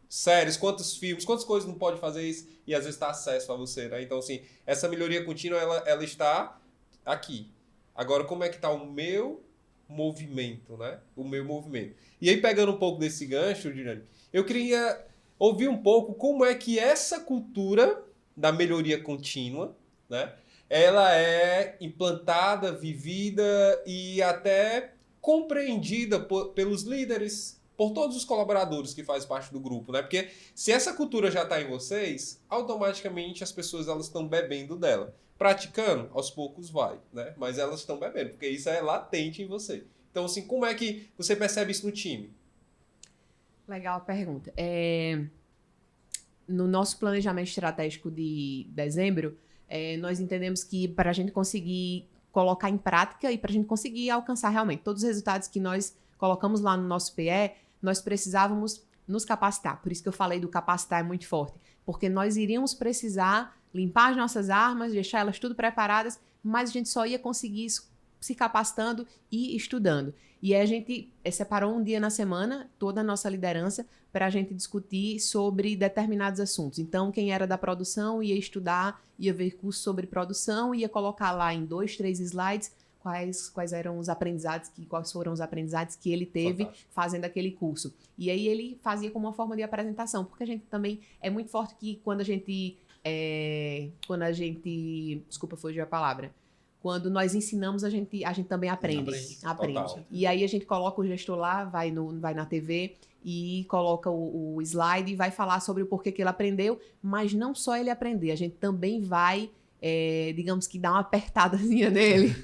séries, quantos filmes, quantas coisas não pode fazer isso e às vezes está acesso a você, né? Então, assim, essa melhoria contínua, ela está aqui. Agora, como é que está o meu movimento, né? O meu movimento. E aí, pegando um pouco desse gancho, Dirane, eu queria ouvir um pouco como é que essa cultura da melhoria contínua, né? Ela é implantada, vivida e até compreendida pelos líderes, por todos os colaboradores que fazem parte do grupo, né? Porque se essa cultura já está em vocês, automaticamente as pessoas elas estão bebendo dela. Praticando, aos poucos vai, né? Mas elas estão bebendo, porque isso é latente em você. Então, assim, como é que você percebe isso no time? Legal a pergunta. No nosso planejamento estratégico de dezembro, nós entendemos que para a gente conseguir colocar em prática e para a gente conseguir alcançar realmente todos os resultados que nós colocamos lá no nosso PE, nós precisávamos nos capacitar. Por isso que eu falei do capacitar é muito forte. Porque nós iríamos precisar limpar as nossas armas, deixar elas tudo preparadas, mas a gente só ia conseguir isso se capacitando e estudando. E aí a gente separou um dia na semana, toda a nossa liderança, para a gente discutir sobre determinados assuntos. Então, quem era da produção ia estudar, ia ver curso sobre produção, ia colocar lá em 2, 3 slides quais eram os aprendizados, quais foram os aprendizados que ele teve fazendo aquele curso. E aí ele fazia como uma forma de apresentação, porque a gente também é muito forte que quando a gente desculpa, fugiu a palavra. Quando nós ensinamos, a gente também aprende. E aí a gente coloca o gestor lá, vai na TV e coloca o slide e vai falar sobre o porquê que ele aprendeu, mas não só ele aprender, a gente também vai digamos que dar uma apertadazinha nele,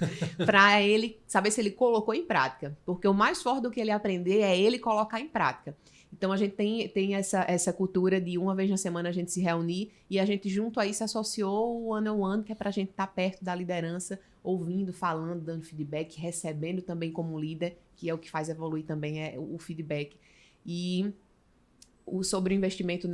para ele saber se ele colocou em prática. Porque o mais forte do que ele aprender é ele colocar em prática. Então, a gente tem essa cultura de uma vez na semana a gente se reunir e a gente junto aí se associou o one-on-one, que é para a gente estar perto da liderança, ouvindo, falando, dando feedback, recebendo também como líder, que é o que faz evoluir também é o feedback. E sobre o investimento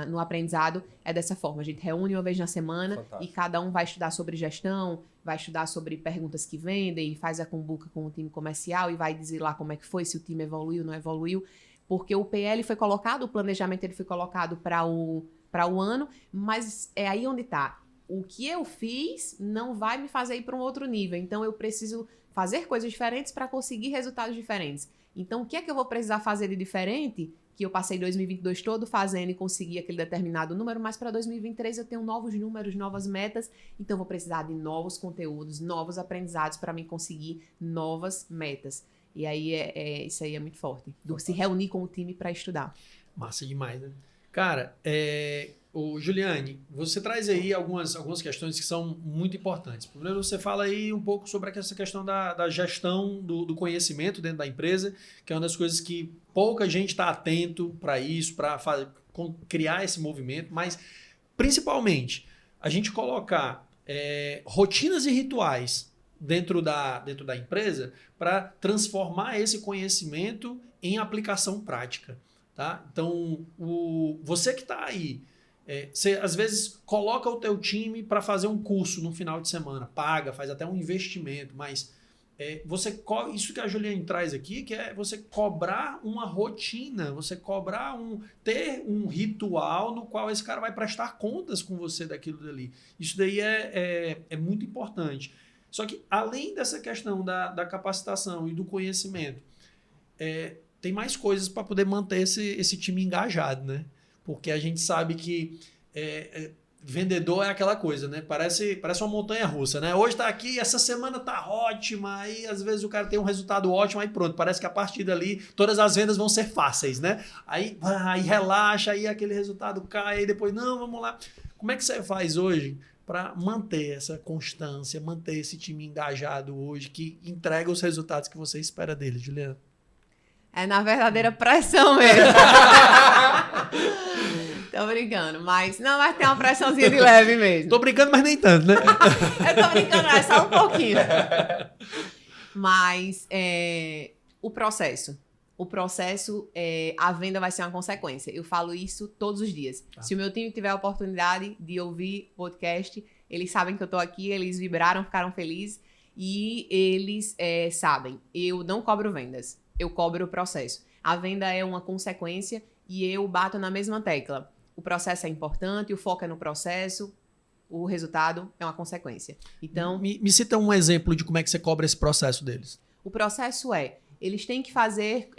no aprendizado é dessa forma. A gente reúne uma vez na semana. Fantástico. E cada um vai estudar sobre gestão, vai estudar sobre perguntas que vendem, faz a cumbuca com o time comercial e vai dizer lá como é que foi, se o time evoluiu, não evoluiu. Porque o PL foi colocado, o planejamento ele foi colocado para o ano, mas é aí onde está. O que eu fiz não vai me fazer ir para um outro nível. Então, eu preciso fazer coisas diferentes para conseguir resultados diferentes. Então, o que é que eu vou precisar fazer de diferente? Que eu passei 2022 todo fazendo e consegui aquele determinado número, mas para 2023 eu tenho novos números, novas metas, então eu vou precisar de novos conteúdos, novos aprendizados para mim conseguir novas metas. E aí, isso aí é muito forte. Se reunir com o time para estudar. Massa demais, né? Cara, Juliane, você traz aí algumas questões que são muito importantes. Primeiro, você fala aí um pouco sobre essa questão da gestão do conhecimento dentro da empresa, que é uma das coisas que pouca gente está atento para isso, para criar esse movimento, mas principalmente a gente colocar rotinas e rituais dentro da empresa para transformar esse conhecimento em aplicação prática. Tá? Então, você que está aí, você às vezes coloca o teu time para fazer um curso no final de semana, paga, faz até um investimento, mas isso que a Juliane traz aqui, que é você cobrar uma rotina, você ter um ritual no qual esse cara vai prestar contas com você daquilo dali. Isso daí é muito importante. Só que, além dessa questão da capacitação e do conhecimento, tem mais coisas para poder manter esse time engajado, né? Porque a gente sabe que vendedor é aquela coisa, né? Parece uma montanha-russa, né? Hoje tá aqui, essa semana tá ótima, aí às vezes o cara tem um resultado ótimo, aí pronto, parece que a partir dali todas as vendas vão ser fáceis, né? Aí relaxa, aí aquele resultado cai, aí depois, não, vamos lá. Como é que você faz hoje para manter essa constância, manter esse time engajado hoje, que entrega os resultados que você espera dele, Juliana? É na verdadeira pressão mesmo. Tô brincando, mas tem uma pressãozinha de leve mesmo. Tô brincando, mas nem tanto, né? Eu tô brincando, é só um pouquinho. Mas o processo, a venda vai ser uma consequência. Eu falo isso todos os dias. Tá. Se o meu time tiver a oportunidade de ouvir podcast, eles sabem que eu tô aqui, eles vibraram, ficaram felizes e eles sabem, eu não cobro vendas, eu cobro o processo. A venda é uma consequência e eu bato na mesma tecla. O processo é importante, o foco é no processo, o resultado é uma consequência. Então, me cita um exemplo de como é que você cobra esse processo deles. O processo eles têm que fazer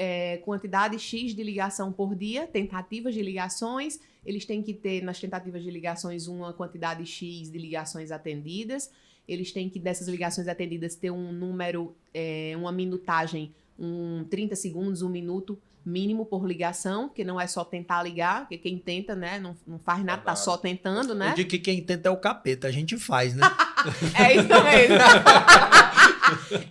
quantidade X de ligação por dia, tentativas de ligações, eles têm que ter nas tentativas de ligações uma quantidade X de ligações atendidas, eles têm que, dessas ligações atendidas, ter um número, uma minutagem, 30 segundos, 1 minuto mínimo por ligação, que não é só tentar ligar, porque quem tenta, né, não faz nada, tá só tentando, né? Eu digo que quem tenta é o capeta, a gente faz, né? É isso mesmo.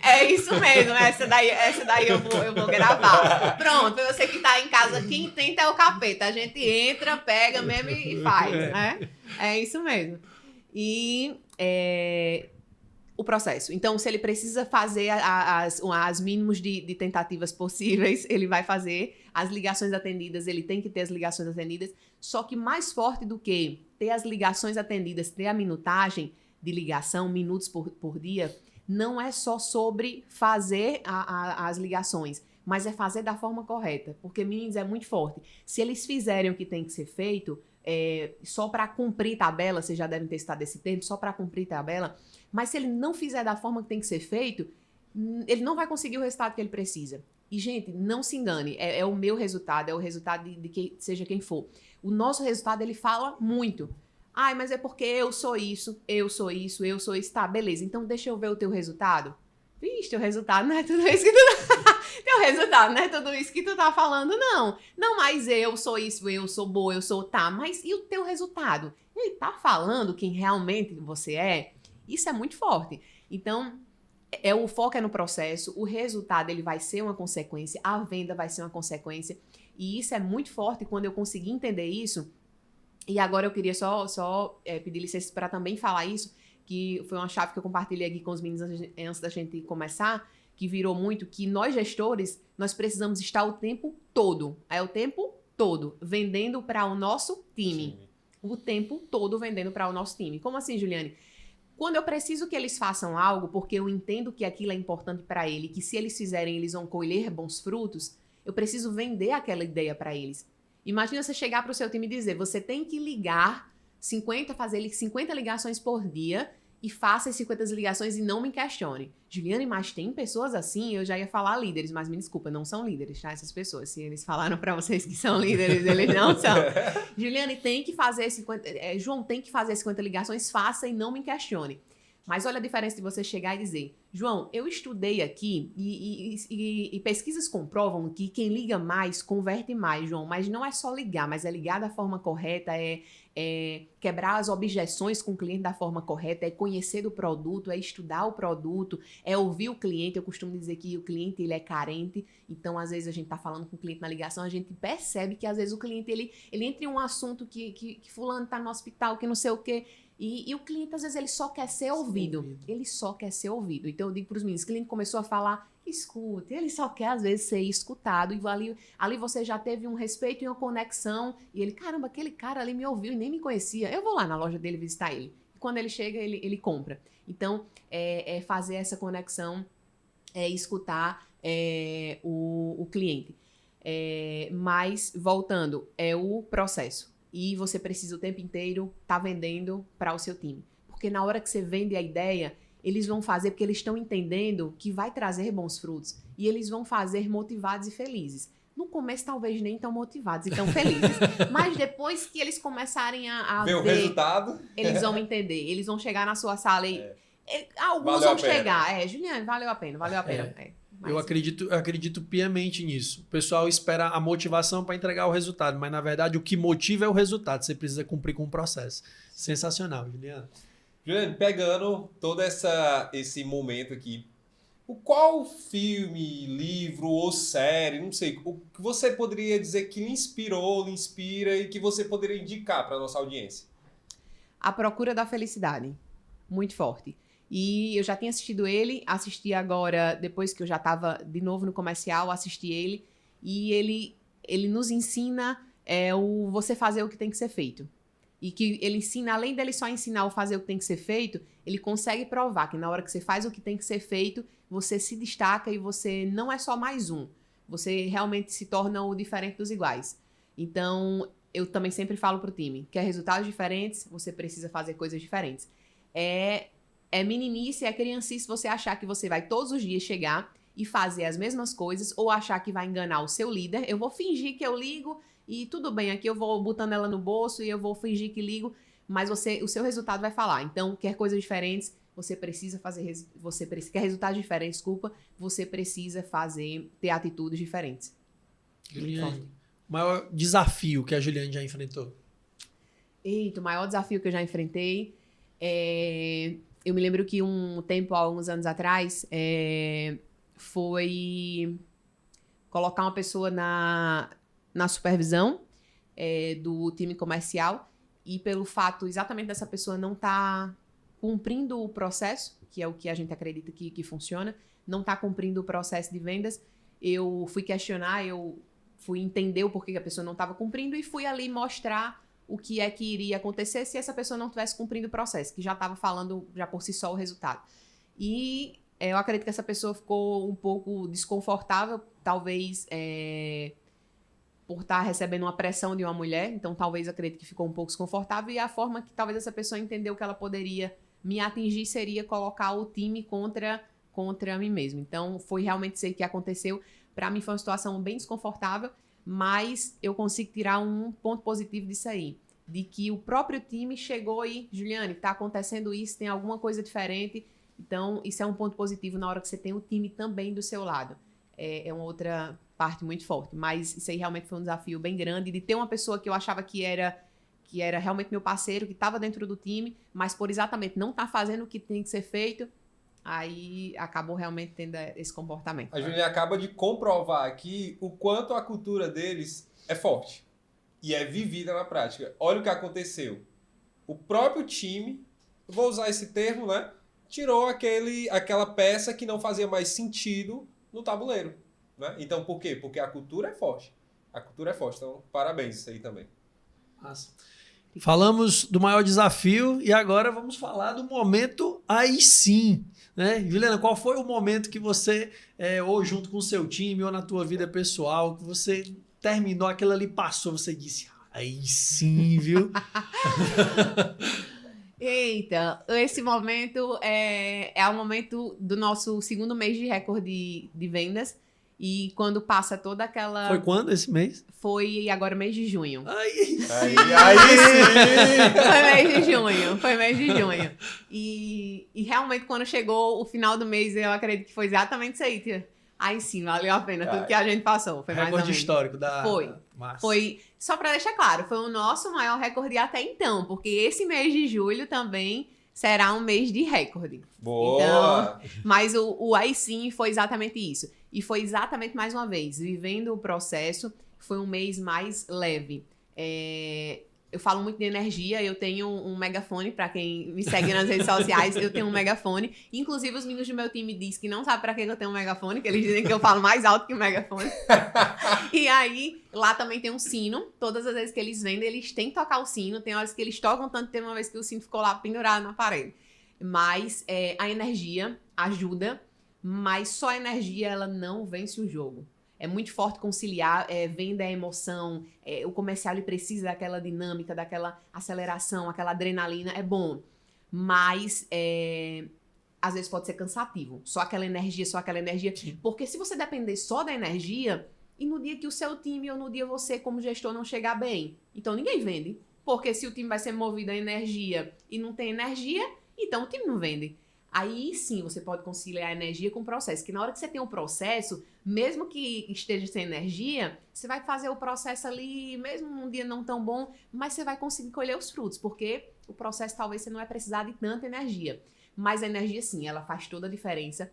É isso mesmo, essa daí eu vou gravar. Pronto, você que tá em casa, quem tenta é o capeta, a gente entra, pega mesmo e faz, né? É isso mesmo. E o processo. Então, se ele precisa fazer as mínimos de tentativas possíveis, ele vai fazer as ligações atendidas, ele tem que ter as ligações atendidas, só que mais forte do que ter as ligações atendidas, ter a minutagem de ligação, minutos por dia, não é só sobre fazer as ligações, mas é fazer da forma correta, porque, meninos, é muito forte. Se eles fizerem o que tem que ser feito, só para cumprir tabela, vocês já devem ter citado esse termo, só para cumprir tabela, mas se ele não fizer da forma que tem que ser feito, ele não vai conseguir o resultado que ele precisa. E, gente, não se engane, é o meu resultado, é o resultado de quem, seja quem for. O nosso resultado, ele fala muito. Ai, mas é porque eu sou isso. Tá, beleza, então deixa eu ver o teu resultado. Vixe, teu resultado não é tudo isso que tu... teu resultado, né? Tudo isso que tu tá falando, não. Não, mas eu sou isso, eu sou boa, eu sou tá. Mas e o teu resultado? Ele tá falando quem realmente você é? Isso é muito forte. Então, o foco é no processo, o resultado ele vai ser uma consequência, a venda vai ser uma consequência. E isso é muito forte quando eu consegui entender isso. E agora eu queria só pedir licença para também falar isso, que foi uma chave que eu compartilhei aqui com os meninos antes da gente começar, que virou muito que nós gestores, nós precisamos estar o tempo todo, vendendo para o nosso time. O tempo todo vendendo para o nosso time. Como assim, Juliane? Quando eu preciso que eles façam algo, porque eu entendo que aquilo é importante para ele, que se eles fizerem, eles vão colher bons frutos, eu preciso vender aquela ideia para eles. Imagina você chegar para o seu time e dizer, você tem que ligar fazer 50 ligações por dia e faça as 50 ligações e não me questione. Juliane, mas tem pessoas assim, eu já ia falar líderes, mas me desculpa, não são líderes, tá? Essas pessoas, se eles falaram para vocês que são líderes, eles não são. Juliane, tem que fazer 50... João, tem que fazer 50 ligações, faça e não me questione. Mas olha a diferença de você chegar e dizer, João, eu estudei aqui e pesquisas comprovam que quem liga mais, converte mais, João. Mas não é só ligar, mas é ligar da forma correta, é quebrar as objeções com o cliente da forma correta, é conhecer do produto, é estudar o produto, é ouvir o cliente. Eu costumo dizer que o cliente ele é carente, então às vezes a gente está falando com o cliente na ligação, a gente percebe que às vezes o cliente ele entra em um assunto que fulano está no hospital, que não sei o quê. E o cliente, às vezes, ele só quer ser ouvido. Ele só quer ser ouvido. Então, eu digo para os meninos, o cliente começou a falar, escute. Ele só quer, às vezes, ser escutado. E ali você já teve um respeito e uma conexão. E ele, caramba, aquele cara ali me ouviu e nem me conhecia. Eu vou lá na loja dele visitar ele. E quando ele chega, ele compra. Então, é fazer essa conexão, é escutar o cliente. Mas, voltando, é o processo. E você precisa o tempo inteiro estar vendendo para o seu time. Porque na hora que você vende a ideia, eles vão fazer porque eles estão entendendo que vai trazer bons frutos. E eles vão fazer motivados e felizes. No começo, talvez nem tão motivados e tão felizes. Mas depois que eles começarem a ver o resultado, eles vão entender. Eles vão chegar na sua sala e... alguns Valeu vão a pena. chegar. Juliane, valeu a pena. Eu acredito piamente nisso. O pessoal espera a motivação para entregar o resultado, mas na verdade o que motiva é o resultado. Você precisa cumprir com o processo. Sensacional, Juliana. Juliane, pegando todo esse momento aqui, qual filme, livro ou série, não sei, o que você poderia dizer que lhe inspirou, lhe inspira e que você poderia indicar para a nossa audiência? A Procura da Felicidade. Muito forte. E eu já tinha assisti agora, depois que eu já estava de novo no comercial, assisti ele. E ele nos ensina você fazer o que tem que ser feito. E que ele ensina, além dele só ensinar o fazer o que tem que ser feito, ele consegue provar que na hora que você faz o que tem que ser feito, você se destaca e você não é só mais um. Você realmente se torna o diferente dos iguais. Então, eu também sempre falo pro time, quer resultados diferentes, você precisa fazer coisas diferentes. É meninice, é criancice você achar que você vai todos os dias chegar e fazer as mesmas coisas ou achar que vai enganar o seu líder. Eu vou fingir que eu ligo e tudo bem, aqui eu vou botando ela no bolso e eu vou fingir que ligo, mas o seu resultado vai falar. Então, quer coisas diferentes, você precisa quer resultados diferentes, você precisa ter atitudes diferentes. Juliane, o maior desafio que a Juliane já enfrentou? Eita, o maior desafio que eu já enfrentei eu me lembro que há alguns anos atrás, foi colocar uma pessoa na supervisão do time comercial e pelo fato exatamente dessa pessoa não estar cumprindo o processo, que é o que a gente acredita que funciona, não estar cumprindo o processo de vendas, eu fui questionar, eu fui entender o porquê que a pessoa não estava cumprindo e fui ali mostrar o que é que iria acontecer se essa pessoa não estivesse cumprindo o processo, que já estava falando já por si só o resultado. E eu acredito que essa pessoa ficou um pouco desconfortável, talvez por estar recebendo uma pressão de uma mulher, então talvez acredito que ficou um pouco desconfortável, e a forma que talvez essa pessoa entendeu que ela poderia me atingir seria colocar o time contra mim mesmo. Então foi realmente isso aí que aconteceu. Para mim foi uma situação bem desconfortável, mas eu consigo tirar um ponto positivo disso aí, de que o próprio time chegou e, Juliane, está acontecendo isso, tem alguma coisa diferente, então isso é um ponto positivo na hora que você tem o time também do seu lado. é uma outra parte muito forte. Mas isso aí realmente foi um desafio bem grande, de ter uma pessoa que eu achava que era realmente meu parceiro, que estava dentro do time, mas por exatamente não estar fazendo o que tem que ser feito, aí acabou realmente tendo esse comportamento. A Juliana acaba de comprovar aqui o quanto a cultura deles é forte e é vivida na prática. Olha o que aconteceu. O próprio time, vou usar esse termo, né? Tirou aquela peça que não fazia mais sentido no tabuleiro. Né? Então, por quê? Porque a cultura é forte. A cultura é forte. Então, parabéns isso aí também. Nossa. Falamos do maior desafio e agora vamos falar do momento aí sim. Né? Juliana, qual foi o momento que você, ou junto com o seu time, ou na tua vida pessoal, que você terminou, aquilo ali passou, você disse, aí sim, viu? Eita, esse momento é o momento do nosso segundo mês de recorde de vendas. E quando passa toda aquela... Foi quando esse mês? Foi agora mês de junho. Aí sim! Aí sim! Foi mês de junho. E realmente quando chegou o final do mês, eu acredito que foi exatamente isso aí, tia. Aí sim, valeu a pena tudo que a gente passou. Foi mais ou Recorde menos. histórico da... Foi, só para deixar claro, foi o nosso maior recorde até então, porque esse mês de julho também será um mês de recorde. Boa! Então, mas o aí sim foi exatamente isso. E foi exatamente, mais uma vez, vivendo o processo, foi um mês mais leve. Eu falo muito de energia, eu tenho um megafone, para quem me segue nas redes sociais, eu tenho um megafone. Inclusive, os meninos do meu time dizem que não sabem para que eu tenho um megafone, que eles dizem que eu falo mais alto que o megafone. E aí, lá também tem um sino. Todas as vezes que eles vendem, eles têm que tocar o sino. Tem horas que eles tocam tanto, tem uma vez que o sino ficou lá pendurado na parede. Mas a energia ajuda, mas só a energia ela não vence o jogo. É muito forte conciliar, venda é emoção, o comercial ele precisa daquela dinâmica, daquela aceleração, aquela adrenalina, é bom. Mas às vezes pode ser cansativo, só aquela energia. Sim. Porque se você depender só da energia, e no dia que o seu time ou no dia você como gestor não chegar bem, então ninguém vende. Porque se o time vai ser movido a energia e não tem energia, então o time não vende. Aí sim você pode conciliar a energia com o processo, que na hora que você tem um processo, mesmo que esteja sem energia, você vai fazer o processo ali, mesmo num dia não tão bom, mas você vai conseguir colher os frutos, porque o processo talvez você não vai precisar de tanta energia. Mas a energia sim, ela faz toda a diferença.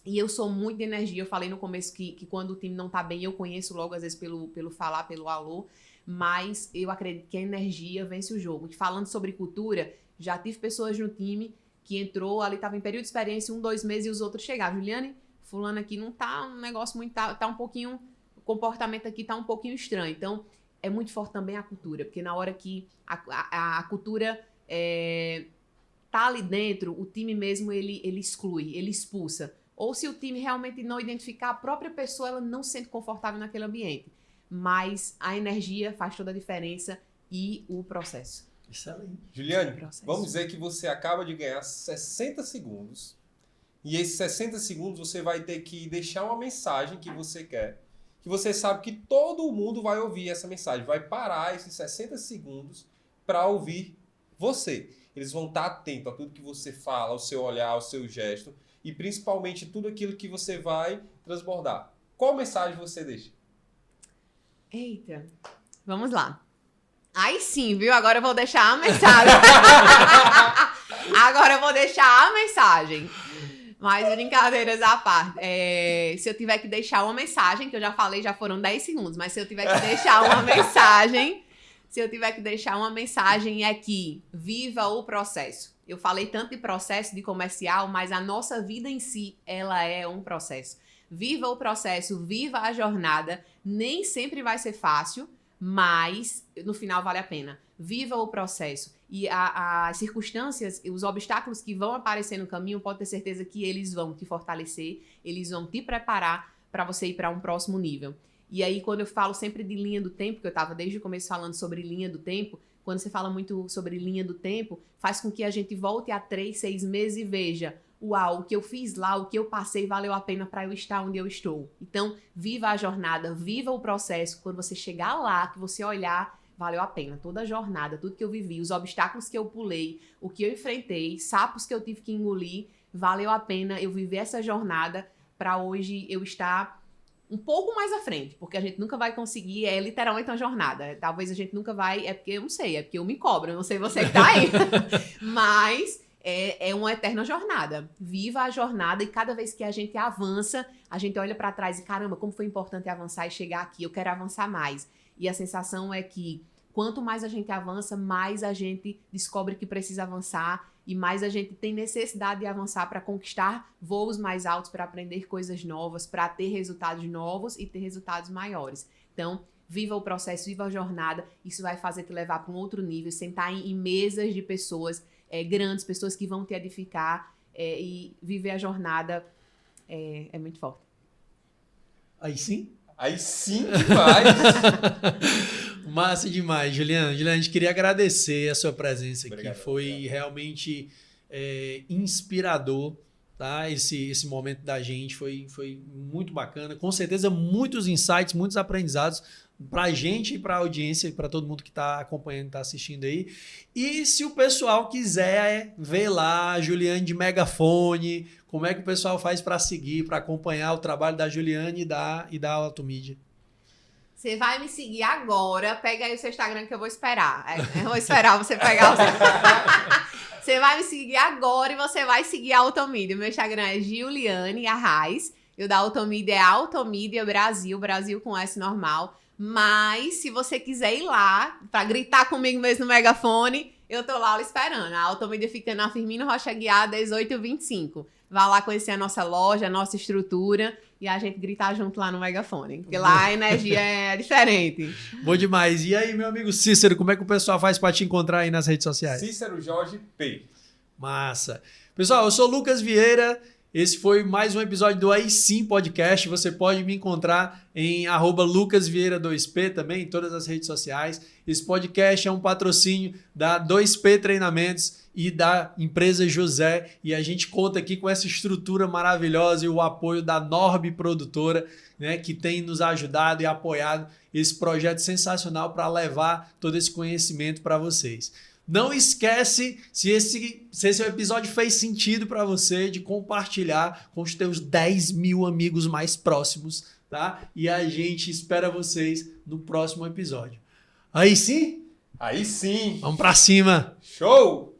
E eu sou muito de energia, eu falei no começo que quando o time não tá bem, eu conheço logo às vezes pelo falar, pelo alô, mas eu acredito que a energia vence o jogo. E falando sobre cultura, já tive pessoas no time que entrou, ali estava em período de experiência, 1, 2 meses, e os outros chegavam. Juliane, fulano aqui não tá um negócio muito... Tá um pouquinho... O comportamento aqui tá um pouquinho estranho. Então, é muito forte também a cultura. Porque na hora que a cultura tá ali dentro, o time mesmo, ele exclui, ele expulsa. Ou se o time realmente não identificar, a própria pessoa, ela não se sente confortável naquele ambiente. Mas a energia faz toda a diferença e o processo. Excelente. Juliane, vamos dizer que você acaba de ganhar 60 segundos e esses 60 segundos você vai ter que deixar uma mensagem que você quer, que você sabe que todo mundo vai ouvir essa mensagem, vai parar esses 60 segundos para ouvir você. Eles vão estar atentos a tudo que você fala, ao seu olhar, ao seu gesto e principalmente tudo aquilo que você vai transbordar. Qual mensagem você deixa? Eita, vamos lá. Aí sim, viu? Agora eu vou deixar a mensagem. Agora eu vou deixar a mensagem. Mas brincadeiras à parte. Se eu tiver que deixar uma mensagem, que eu já falei, já foram 10 segundos, mas se eu tiver que deixar uma mensagem, é que viva o processo. Eu falei tanto de processo de comercial, mas a nossa vida em si, ela é um processo. Viva o processo, viva a jornada. Nem sempre vai ser fácil, mas no final vale a pena. Viva o processo. E as circunstâncias, os obstáculos que vão aparecer no caminho, pode ter certeza que eles vão te fortalecer, eles vão te preparar para você ir para um próximo nível. E aí, quando eu falo sempre de linha do tempo, que eu estava desde o começo falando sobre linha do tempo, quando você fala muito sobre linha do tempo, faz com que a gente volte a 3, 6 meses e veja, uau, o que eu fiz lá, o que eu passei valeu a pena para eu estar onde eu estou. Então, viva a jornada, viva o processo. Quando você chegar lá, que você olhar, valeu a pena. Toda a jornada, tudo que eu vivi, os obstáculos que eu pulei, o que eu enfrentei, sapos que eu tive que engolir, valeu a pena eu viver essa jornada para hoje eu estar um pouco mais à frente, porque a gente nunca vai conseguir, é literalmente uma jornada. Talvez a gente nunca vai, é porque eu não sei, é porque eu me cobro, eu não sei você que tá aí. Mas é uma eterna jornada. Viva a jornada e cada vez que a gente avança, a gente olha para trás e caramba, como foi importante avançar e chegar aqui, eu quero avançar mais. E a sensação é que quanto mais a gente avança, mais a gente descobre que precisa avançar e mais a gente tem necessidade de avançar para conquistar voos mais altos, para aprender coisas novas, para ter resultados novos e ter resultados maiores. Então, viva o processo, viva a jornada. Isso vai fazer te levar para um outro nível, sentar em mesas de pessoas grandes, pessoas que vão te edificar e viver a jornada é muito forte. Aí sim? Aí sim, demais. Massa demais, Juliana. Juliana, a gente queria agradecer a sua presença aqui. Obrigado, Foi obrigado. realmente inspirador, tá? Esse momento da gente foi muito bacana. Com certeza, muitos insights, muitos aprendizados para a gente e para a audiência, para todo mundo que está acompanhando, está assistindo aí. E se o pessoal quiser ver lá a Juliane de megafone, como é que o pessoal faz para seguir, para acompanhar o trabalho da Juliane e da Automídia? Você vai me seguir agora, pega aí o seu Instagram que eu vou esperar. Eu vou esperar você pegar o seu... Você vai me seguir agora e você vai seguir a Automídia. Meu Instagram é Giuliane Arraes. E o da Automídia é Automídia Brasil, Brasil com S normal. Mas, se você quiser ir lá, pra gritar comigo mesmo no megafone, eu tô lá esperando. A Automídia fica na Firmino Rocha Guiar, 1825. Vá lá conhecer a nossa loja, a nossa estrutura e a gente gritar junto lá no megafone. Porque lá a energia é diferente. Bom demais. E aí, meu amigo Cícero, como é que o pessoal faz para te encontrar aí nas redes sociais? Cícero Jorge P. Massa. Pessoal, eu sou o Lucas Vieira. Esse foi mais um episódio do Aí Sim Podcast. Você pode me encontrar em @lucasvieira2p também, em todas as redes sociais. Esse podcast é um patrocínio da 2P Treinamentos e da empresa José. E a gente conta aqui com essa estrutura maravilhosa e o apoio da Norb Produtora, né, que tem nos ajudado e apoiado esse projeto sensacional para levar todo esse conhecimento para vocês. Não esquece, se esse episódio fez sentido para você, de compartilhar com os teus 10 mil amigos mais próximos, tá? E a gente espera vocês no próximo episódio. Aí sim? Aí sim. Vamos para cima! Show!